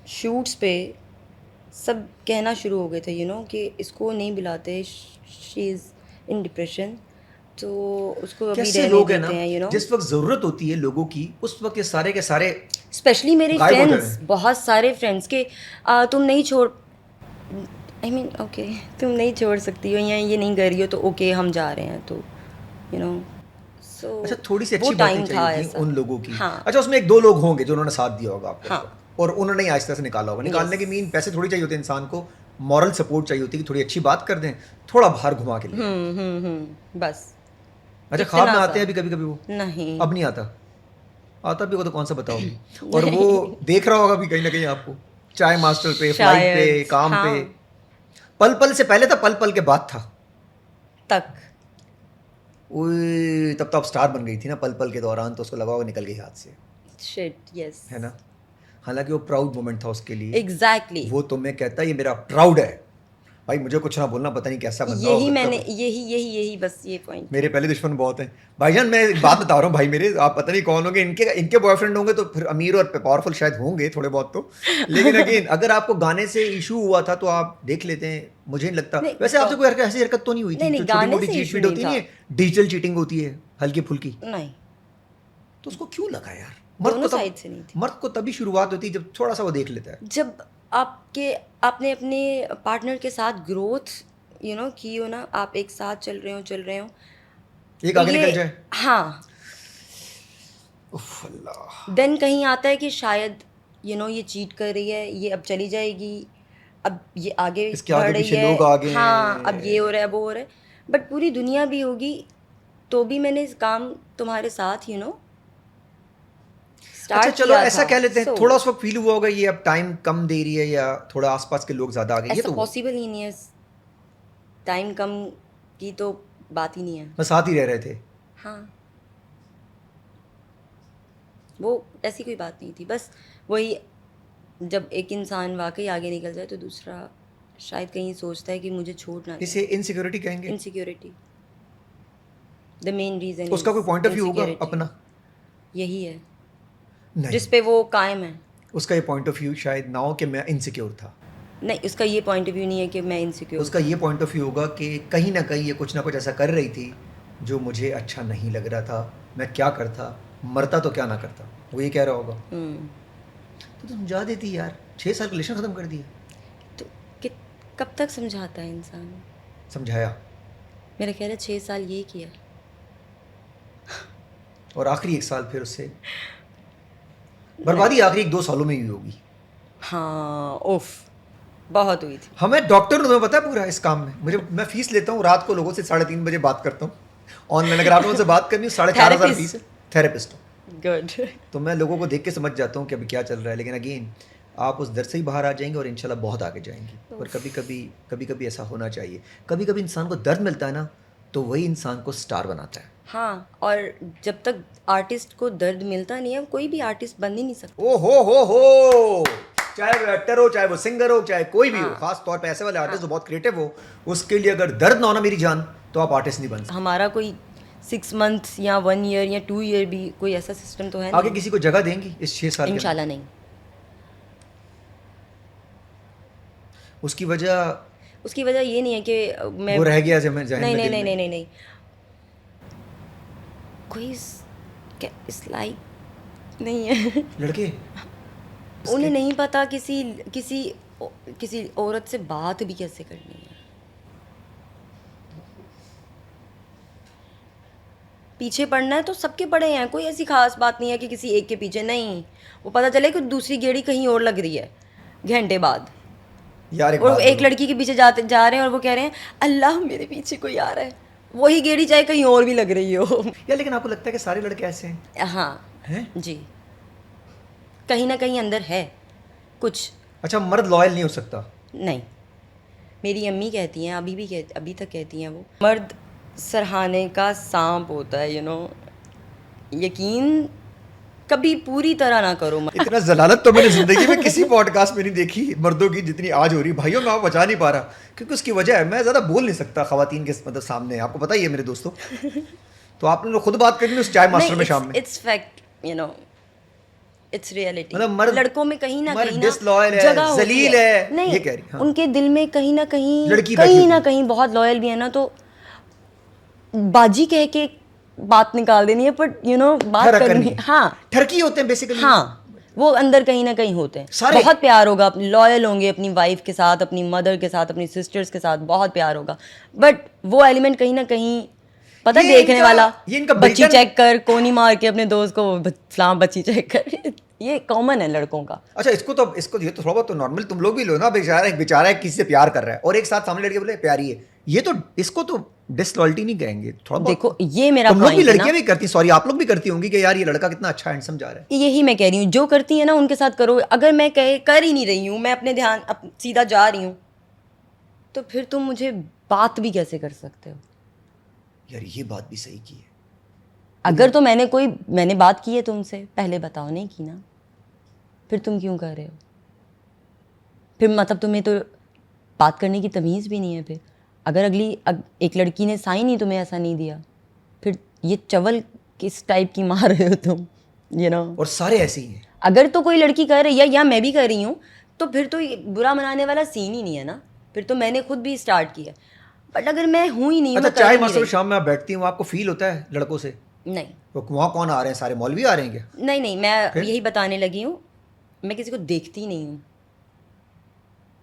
शूट्स पे सब कहना शुरू हो गए थे कि इसको नहीं बुलाते, शी इज़ इन डिप्रेशन, तो उसको अभी कैसे रहने लोग हैं देते ना, हैं जिस वक्त जरूरत होती है लोगों की, उस वक्त ये सारे के सारे स्पेशली मेरे गायब हो फ्रेंड्स, जाए। बहुत सारे फ्रेंड्स के तुम नहीं छोड़, आई मीन ओके तुम नहीं छोड़ सकती हो या ये नहीं कर रही हो तो ओके हम जा रहे हैं, तो सो अच्छा थोड़ी सी वो अच्छी बातें टाइम था चाहिए थी ऐसा। उन लोगों की। हाँ अच्छा उसमें 1-2 लोग होंगे जो उन्होंने साथ दिया होगा आपको, हाँ। और उन्होंने ही आहिस्ता से निकाला होगा। निकालने Yes. की मीन पैसे थोड़ी चाहिए होते इंसान को, मॉरल सपोर्ट चाहिए होती है कि थोड़ी अच्छी बात कर दें, थोड़ा बाहर घुमा के लिए। बस। अच्छा ख्वाब में इतना आते सा। हैं अभी कभी कभी वो? नहीं अब नहीं आता? आता भी होगा तो कौन सा बताओगे? और वो देख रहा होगा भी कहीं ना कहीं आपको, चाय मास्टर पे, फ्लाइट पे, शायद, काम हाँ। पे। पल पल से पहले था, पल पल के बाद था। तक। ओए तब तो आप स्टार बन गई थी ना पल पल के दौरान, तो उसको लगा होगा निकल गई हाथ से, शिट यस है ना? हालांकि वो प्राउड मोमेंट था उसके लिए। एग्जैक्टली। वो तो मैं कहता ये मेरा प्राउड है भाई, मुझे कुछ ना बोलना, पता नहीं कैसा बंदा यही हो, मैंने कब- यही बस ये पॉइंट। मेरे पहले दुश्मन बहुत हैं भाईजान। मैं एक बात बता रहा हूँ भाई, मेरे आप पता नहीं कौन होंगे, इनके बॉयफ्रेंड होंगे तो फिर अमीर और पावरफुल शायद होंगे थोड़े बहुत तो, लेकिन अगेन अगर आपको गाने से इशू हुआ था तो आप देख लेते हैं, मुझे नहीं लगता। नहीं, वैसे आपसे कोई ऐसी हरकत तो नहीं हुई थी नहीं, जो छोटी गाने मोटी से चीट issue पीट होती नहीं नहीं है, डिजिटल चीटिंग होती है हल्की फुल्की, नहीं, तो उसको क्यों लगा यार? दोनों साइड से नहीं थी। मर्द को तभी शुरुआत होती है जब थोड़ा सा वो देख लेता है। जब आपने अपने पार्टनर के साथ ग्रोथ की हो ना, आप एक साथ चल रहे हो एक तो आगे ये- निकल जाए, हाँ, उफ अल्लाह। देन कहीं आता है कि शायद ये चीट कर रही है, ये अब चली जाएगी, अब ये आगे इसके आगे बढ़ रही पीछे है, लोग आ गए हाँ हैं। अब ये हो रहा है वो हो रहा है, बट पूरी दुनिया भी होगी तो भी मैंने इस काम तुम्हारे साथ अच्छा चलो ऐसा कह लेते हैं, थोड़ा उस वक्त फील हुआ होगा ये अब टाइम कम दे रही है या थोड़ा आसपास के लोग ज्यादा आ गए, ये ऐसा तो पॉसिबल ही नहीं है, टाइम कम की तो बात ही नहीं है। बस साथ ही रह रहे थे। हाँ वो ऐसी कोई बात नहीं थी, बस वही जब एक इंसान वाकई आगे निकल जाए तो दूसरा शायद कहीं सोचता है कि मुझे छोड़ ना इसे इनसिक्योरिटी कहेंगे। Insecurity the main reason. उसका कोई पॉइंट ऑफ व्यू होगा अपना? यही है नहीं, जिस पे वो कायम है। उसका ये पॉइंट ऑफ व्यू शायद ना हो कि मैं इनसिक्योर था। नहीं, उसका ये पॉइंट ऑफ व्यू नहीं है कि मैं इनसिक्योर। उसका ये पॉइंट ऑफ व्यू होगा कि कहीं ना कहीं ये कुछ ना कुछ ऐसा कर रही थी जो मुझे अच्छा नहीं लग रहा था, मैं क्या करता, मरता तो क्या ना करता, वो ये कह रहा होगा। तो समझा देती यार, 6 साल का रिलेशन खत्म कर दिया। तो कब तक समझाता है इंसान? समझाया, मेरा ख्याल है 6 साल ये किया। और आखिरी 1 साल फिर उससे बर्बादी आखिरी 1-2 सालों में ही होगी। हाँ उफ, बहुत हुई थी। हमें डॉक्टर हूं, तुम्हें पता है पूरा इस काम में। मैं फीस लेता हूँ रात को लोगों से 3:30 बजे बात करता हूँ ऑनलाइन। अगर आप लोगों से बात करनी हो 4,500 Therapist. फीस है, थेरेपिस्ट हूँ। गुड। तो मैं लोगों को देख के समझ जाता हूँ कि अभी क्या चल रहा है। लेकिन अगेन आप उस दर से ही बाहर आ जाएंगे और इंशाल्लाह बहुत आगे जाएंगे। और कभी कभी ऐसा होना चाहिए। कभी कभी इंसान को दर्द मिलता है ना, तो वही इंसान को स्टार बनाता है। हाँ, और जब तक आर्टिस्ट को दर्द मिलता नहीं है, कोई भी आर्टिस्ट बन ही नहीं सकता। ओ हो, चाहे वो एक्टर हो, चाहे वो सिंगर हो, चाहे कोई भी हो, खास तौर पे ऐसे वाले आर्टिस्ट जो बहुत क्रिएटिव हो, उसके लिए अगर दर्द ना होना मेरी जान, तो आप आर्टिस्ट नहीं बन सकते। हमारा कोई 6 मंथ्स या 1 ईयर या 2 ईयर भी कोई ऐसा सिस्टम तो है आगे नहीं। किसी को जगह देंगी इस 6 साल के इंशाल्लाह नहीं। उसकी वजह ये नहीं है कि मैं वो रह गया जहन में, नहीं नहीं दिल नहीं में। नहीं कोई इस लाइक नहीं है। लड़के उन्हें नहीं पता किसी औरत से बात भी कैसे करनी है। पीछे पड़ना है तो सबके पड़े हैं, कोई ऐसी खास बात नहीं है कि किसी एक के पीछे नहीं। वो पता चले कि दूसरी गेड़ी कहीं और लग रही है घंटे बाद, यार और एक लड़की के पीछे जा रहे हैं और वो कह रहे हैं अल्लाह मेरे पीछे कोई आ रहा है। वही गेड़ी चाहे कहीं और भी लग रही हो। यार लेकिन आपको लगता है कि सारे लड़के ऐसे हैं? हाँ हैं? जी, कहीं ना कहीं अंदर है कुछ। अच्छा, मर्द लॉयल नहीं हो सकता? नहीं, मेरी अम्मी कहती हैं, अभी तक कहती हैं, वो मर्द सरहाने का सांप होता है, यकीन कभी पूरी तरह ना करो। इतना जलालत तो मैंने जिंदगी में किसी पॉडकास्ट में नहीं देखी मर्दों की जितनी आज हो रही। भाइयों मैं आपको बचा नहीं पा रहा, क्योंकि उसकी वजह है मैं ज़्यादा बोल नहीं सकता खवातीन के सामने। आपको पता ही है मेरे दोस्तों। तो आपने खुद बात करनी उस चाय मास्टर में शाम में। It's fact, it's reality. मतलब मर्द लड़कों में कहीं ना डिसलॉयल है, जगह होती जलील है, नहीं, ये कह रही। हाँ। उनके दिल में कहीं ना कहीं लड़की बैठी हुई। बहुत लॉयल भी है ना, तो बाजी कह के बात निकाल देनी है, बट बात ठरक करनी। करनी। हाँ, ठरकी होते हैं बेसिकली। हाँ, वो अंदर कहीं ना कहीं होते हैं। सारे। बहुत प्यार होगा, लॉयल होंगे अपनी वाइफ के साथ, अपनी मदर के साथ, अपनी सिस्टर्स के साथ, बहुत प्यार होगा, बट वो एलिमेंट कहीं ना कहीं पता ये देखने इनका- वाला, ये इनका बच्ची बेचैन- चेक कर, कोनी मार के अपने दोस्त को सलाम बच्ची चेक कर। ये कॉमन है लड़कों का। अच्छा, इसको ये तो थोड़ा बहुत तो नॉर्मल तुम लोग भी लो ना। बेचारा है किसी से प्यार कर रहा है और एक साथ सामने लड़के बोले प्यारी है, ये तो इसको तो डिसलॉयल्टी नहीं कहेंगे। थोड़ा बहुत देखो, ये मेरा तुम लोग भी point है लड़कियां ना। भी करती, सॉरी आप लोग भी करती होंगी कि यार ये लड़का कितना अच्छा हैंडसम जा रहा है। यही मैं कह रही हूँ, जो करती है ना उनके साथ करो। अगर मैं कर ही नहीं रही हूँ, मैं अपने सीधा जा रही हूँ, तो फिर तुम मुझे बात भी कैसे कर सकते हो? यार ये बात भी सही की है। अगर तो मैंने बात की है तुमसे, पहले बताओ, नहीं की ना, फिर तुम क्यों कर रहे हो? फिर मतलब तुम्हें तो बात करने की तमीज़ भी नहीं है। फिर अगर एक लड़की ने साइन ही तुम्हें ऐसा नहीं दिया, फिर ये चवल किस टाइप की मार रहे हो तुम? और सारे ऐसे ही हैं। अगर तो कोई लड़की कर रही है या मैं भी कर रही हूँ, तो फिर तो ये बुरा मनाने वाला सीन ही नहीं है ना। फिर तो मैंने खुद भी स्टार्ट किया। बट अगर मैं हूँ ही नहीं, अच्छा, मैं कर चाय ही नहीं मास्टर रही। शाम में आप बैठती हूँ, आपको फील होता है लड़कों से? नहीं तो वहाँ कौन आ रहे हैं? सारे मौलवी आ रहे हैं क्या? नहीं, मैं फिर? यही बताने लगी हूँ, मैं किसी को देखती नहीं हूँ।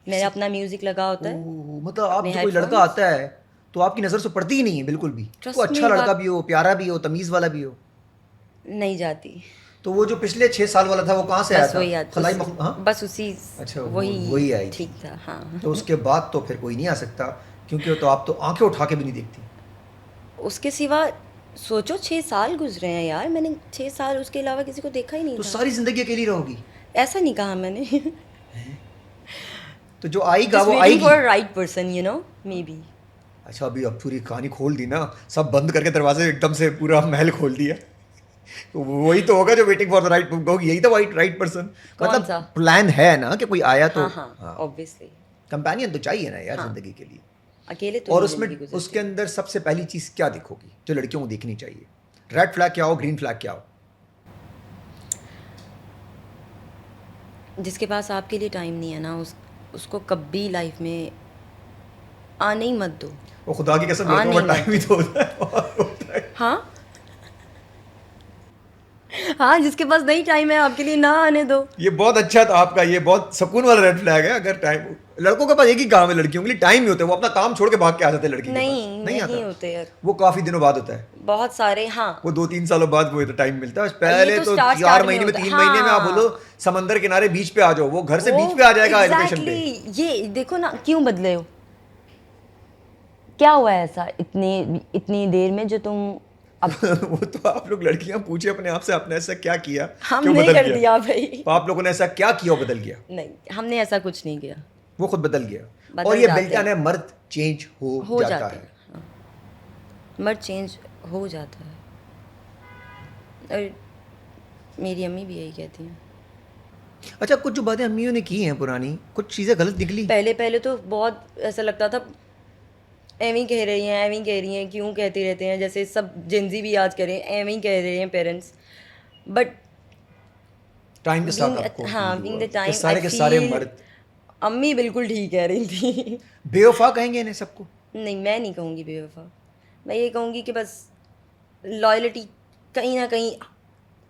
मेरा अपना म्यूजिक लगा होता है। ओह, मतलब आप अपने जो कोई लड़का headphones? आता है तो आपकी नज़र से पड़ती ही नहीं है बिल्कुल भी। Trust वो अच्छा me, लड़का बात- भी हो, प्यारा भी हो, तमीज़ वाला भी हो। नहीं जाती। तो वो जो पिछले 6 साल वाला था वो कहाँ से आया बस था? वही खलाई हाँ? बस उसी अच्छा, वही आई थी। ठीक था। हाँ, तो उसके बाद तो फिर कोई नहीं आ सकता, क्योंकि तो आप तो आंखें उठा के भी नहीं देखती। उसके सिवा सोचो 6 साल गुजरे हैं यार, मैंने 6 साल उसके अलावा किसी को देखा ही नहीं तो था। सारी जिंदगी अकेली रहोगी? ऐसा नहीं कहा मैंने। तो जो आएगा Just वो waiting आएगी। for a right person, maybe. अच्छा, अभी अब पूरी कहानी खोल दी ना, सब बंद करके दरवाजे एकदम से पूरा महल खोल दिया। तो वही तो होगा जो वेटिंग फॉर द राइट, यही तो राइट पर्सन। कौन मतलब सा? प्लान है ना कि कोई आया तो हाँ, obviously. कंपेनियन तो चाहिए ना यार हाँ। जिंदगी के लिए। अकेले तो और नहीं उसमें जिंदगी गुजरती। उसके अंदर सबसे पहली चीज क्या देखोगी जो लड़कियों को देखनी चाहिए? रेड फ्लैग क्या हो, ग्रीन फ्लैग क्या हो? जिसके पास आपके लिए टाइम नहीं है ना, उसको कभी लाइफ में आने ही मत दो। वो खुदा की कसम, हाँ, लड़कों का नहीं, टाइम ही तो होता है। हाँ, हाँ, जिसके पास नहीं टाइम है आपके लिए ना आने दो। ये बहुत अच्छा था आपका, ये बहुत सुकून वाला रेड फ्लैग है। अगर टाइम, लड़कों के पास एक ही काम है, लड़कियों के लिए टाइम ही होता है, वो अपना काम छोड़ के भाग के आ जाते हैं लड़की के पास। नहीं आता होते यार, वो काफी दिनों बाद होता है, बहुत सारे। हाँ, वो 2-3 सालों बाद वो टाइम मिलता है। पहले तो start 4 में महीने में, होता है। 3 महीने में आप हाँ। बोलो समंदर किनारे बीच पे आ जाओ, वो घर से बीच पे आ जाएगा एलिवेशन पे। एग्जैक्टली, ये देखो ना, क्यों बदले हो, क्या हुआ है ऐसा इतनी देर में जो तुम अब वो तो आप लोग लड़कियां पूछे अपने आप से, आपने ऐसा क्या किया हमने बदल कर गया? दिया भाई। तो आप लोगों ने ऐसा क्या किया वो बदल गया? नहीं, हमने ऐसा कुछ नहीं किया, वो खुद बदल गया। बदल और ये जाते बिल्टन हैं। है, मर्द चेंज हो जाता है। हाँ। मर्द चेंज हो जाता है, और मेरी अम्मी भी यही कहती हैं। अच्छा, कुछ जो बातें अम्मियों ने की हैं पुरानी, कुछ चीज़ें गलत निकली? पहले तो बहुत ऐसा लगता था, एवं कह रही हैं, क्यों कहते रहते हैं, जैसे सब जिंजी भी आज करें, एवं कह रहे हैं पेरेंट्स। बट टाइम के साथ आपको हाँ, feel बीइंग हुआ द टाइम कि सारे के सारे मर्द अम्मी बिल्कुल ठीक कह रही थी। बेवफा कहेंगे इन्हें सबको? नहीं, मैं नहीं कहूँगी बेवफा, मैं ये कहूँगी कि बस लॉयल्टी कहीं ना कहीं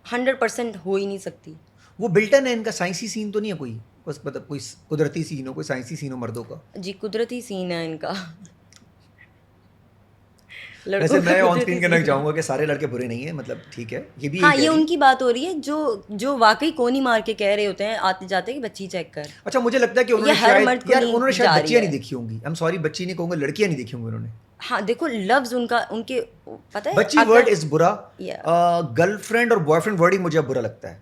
100% हो ही नहीं सकती। वो बिल्टन है, इनका साइंसी सीन तो नहीं है कोई, बस मतलब कोई कुदरती सीन हो, कोई साइंसी सीन हो मर्दों का? जी, कुदरती सीन है इनका। वैसे लड़कों का मैं ऑन कुदरती स्क्रीन कहना सीन है। चाहूंगा कि सारे लड़के बुरे नहीं है, मतलब ठीक है, ये भी हाँ, एक ये है। उनकी बात हो रही है जो वाकई कोनी मार के कह रहे होते हैं आते जाते कि बच्ची चेक कर। अच्छा, मुझे लगता है कि उन्होंने ये हर मर्द शायद को यार नहीं उन्होंने जा शायद रही बच्चियां है। नहीं देखी होंगी। आई एम सॉरी, बच्ची नहीं कहूंगा, लड़कियां नहीं देखी होंगी उन्होंने। हाँ, देखो लफ्ज उनके पता है, बच्ची वर्ड इज बुरा, Yeah. गर्लफ्रेंड और बॉयफ्रेंड वर्ड ही मुझे अब बुरा लगता है।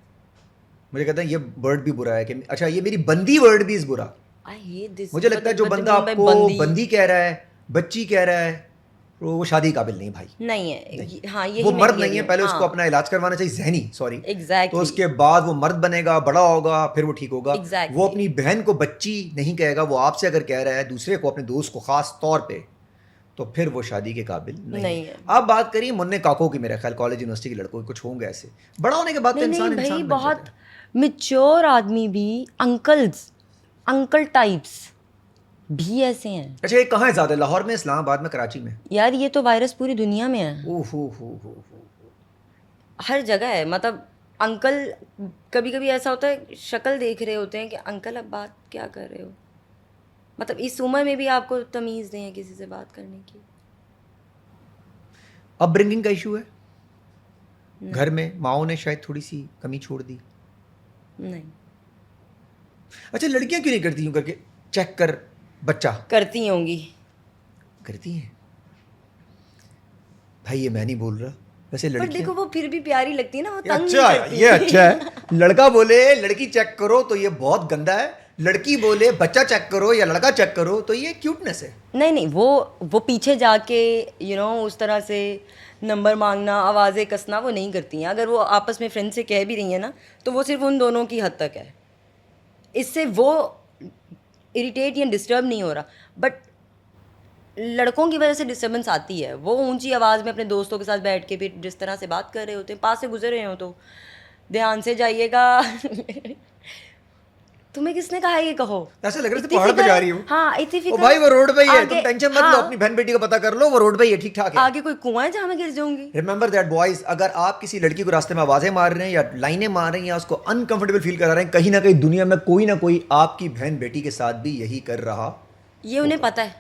मुझे कहता है ये वर्ड भी बुरा है कि अच्छा, ये मेरी बंदी वर्ड भी इज बुरा। I hate this, मुझे लगता है जो what they बंदा mean by आपको बंदी कह रहा है, बच्ची कह रहा है, तो वो शादी काबिल नहीं भाई। नहीं है। हाँ, यही वो मैं मर्द कह नहीं रही है, हूँ। पहले हाँ, उसको अपना इलाज करवाना चाहिए, जहनी, सॉरी। Exactly. तो उसके बाद वो मर्द बनेगा, बड़ा होगा, फिर वो ठीक होगा। Exactly. वो अपनी बहन को बच्ची नहीं कहेगा, वो आपसे अगर कह रहा है दूसरे को, अपने दोस्त को खास तौर पे, तो फिर वो शादी के काबिल नहीं है। आप बात करिए मुन्ने काको की, मेरा ख्याल कॉलेज यूनिवर्सिटी के लड़कों, कुछ होंगे ऐसे, बड़ा होने के बाद तो नहीं इंसान भाई, बन बहुत जाता है। मिच्योर आदमी भी, अंकल टाइप्स भी ऐसे हैं। अच्छा, ये कहाँ है ज़्यादा, लाहौर में, इस्लामाबाद में, कराची में? यार, ये तो वायरस पूरी दुनिया में है, ओह हो। हर जगह है। मतलब अंकल, कभी कभी ऐसा होता है शक्ल देख रहे होते हैं कि अंकल अब बात क्या कर रहे हो, मतलब इस उम्र में भी आपको तमीज़ नहीं है किसी से बात करने की। अपब्रिंगिंग का इशू है घर में, माओ ने शायद थोड़ी सी कमी छोड़ दी। नहीं अच्छा, लड़कियां क्यों नहीं करती यूं करके, चेक कर बच्चा? करती होंगी। करती हैं भाई, ये मैं नहीं बोल रहा, वैसे पर लड़कियां। देखो, वो फिर भी प्यारी लगती है ना, वो ये तंग अच्छा नहीं है, करती। ये अच्छा है। लड़का बोले लड़की चेक करो तो ये बहुत गंदा है, लड़की बोले बच्चा चेक करो या लड़का चेक करो तो ये क्यूटनेस है। नहीं, वो पीछे जाके उस तरह से नंबर मांगना, आवाज़ें कसना, वो नहीं करती हैं। अगर वो आपस में फ्रेंड से कह भी रही हैं ना, तो वो सिर्फ उन दोनों की हद तक है, इससे वो इरिटेट या डिस्टर्ब नहीं हो रहा। बट लड़कों की वजह से डिस्टर्बेंस आती है, वो ऊंची आवाज़ में अपने दोस्तों के साथ बैठ के फिर जिस तरह से बात कर रहे होते हैं, पास से गुजर रहे हो तो ध्यान से जाइएगा। तुम्हें किसने कहा है ये कहो? ऐसा लग रहा है इतनी पहाड़ पे फिक्र जा है? रही हूँ। हाँ, इतनी ओ फिक्र भाई, वो रोड पे ही है, आगे- तुम टेंशन मत लो, हाँ, अपनी बहन बेटी का पता कर लो, वो रोड पे ही है, ठीक ठाक है। आगे कोई कुआं है जहाँ मैं गिर जाऊंगी? रिमेंबर दैट बॉयज, अगर आप किसी लड़की को रास्ते में आवाजें मार रहे हैं या लाइनें मार रहे हैं या उसको अनकंफर्टेबल फील करा रहे हैं, कहीं ना कहीं दुनिया में कोई ना कोई आपकी बहन बेटी के साथ भी यही कर रहा। ये उन्हें पता है,